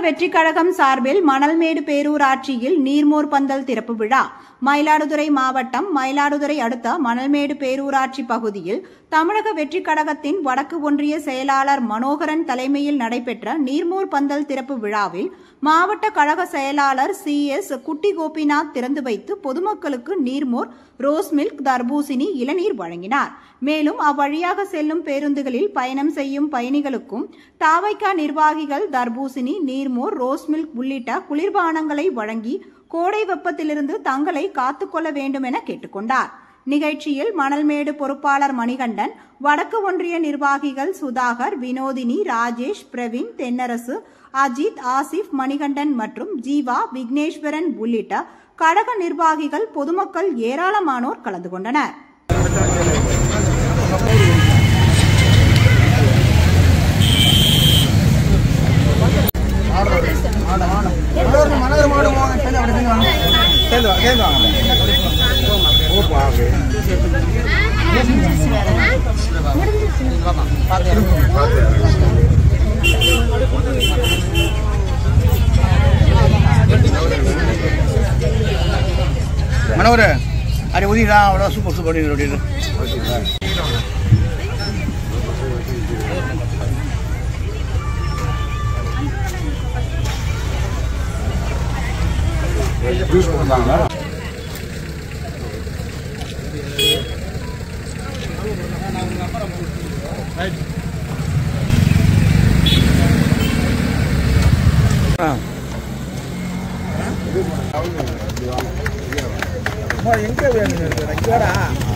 வெற்றிக் கழகம் சார்பில் மணல்மேடு பேரூராட்சியில் நீர்மோர் பந்தல் திறப்பு விழா. மயிலாடுதுறை மாவட்டம் மயிலாடுதுறை அடுத்த மணல்மேடு பேரூராட்சி பகுதியில் தமிழக வெற்றிக் கழகத்தின் வடக்கு ஒன்றிய செயலாளர் மனோகரன் தலைமையில் நடைபெற்ற நீர்மோர் பந்தல் திறப்பு விழாவில் மாவட்ட கழக செயலாளர் CS குட்டி கோபிநாத் திறந்து வைத்து பொதுமக்களுக்கு நீர்மோர், ரோஸ் மில்க், தர்பூசணி, இளநீர் வழங்கினார். மேலும் அவ்வழியாக செல்லும் பேருந்துகளில் பயணம் செய்யும் பயணிகளுக்கும் தாவைக்கா நிர்வாகிகள் தர்பூசணி, நீர்மோர், ரோஸ் மில்க் உள்ளிட்ட குளிர்பானங்களை வழங்கி கோடை வெப்பத்திலிருந்து தங்களை காத்துக்கொள்ள வேண்டும் என கேட்டுக்கொண்டார். நிகழ்ச்சியில் மணல்மேடு பொறுப்பாளர் மணிகண்டன், வடக்கு ஒன்றிய நிர்வாகிகள் சுதாகர், வினோதினி, ராஜேஷ், பிரவீன், தென்னரசு, அஜித், ஆசிப், மணிகண்டன் மற்றும் ஜீவா, விக்னேஸ்வரன் உள்ளிட்ட கழக நிர்வாகிகள், பொதுமக்கள் ஏராளமானோர் கலந்து கொண்டனர். மனோகர் அரை உதிதான் அவ்வளோ சூப்பர் சூப்பர் அப்படின்னு ஜூஸ் கொடுத்தாங்களா? எங்க வேணும்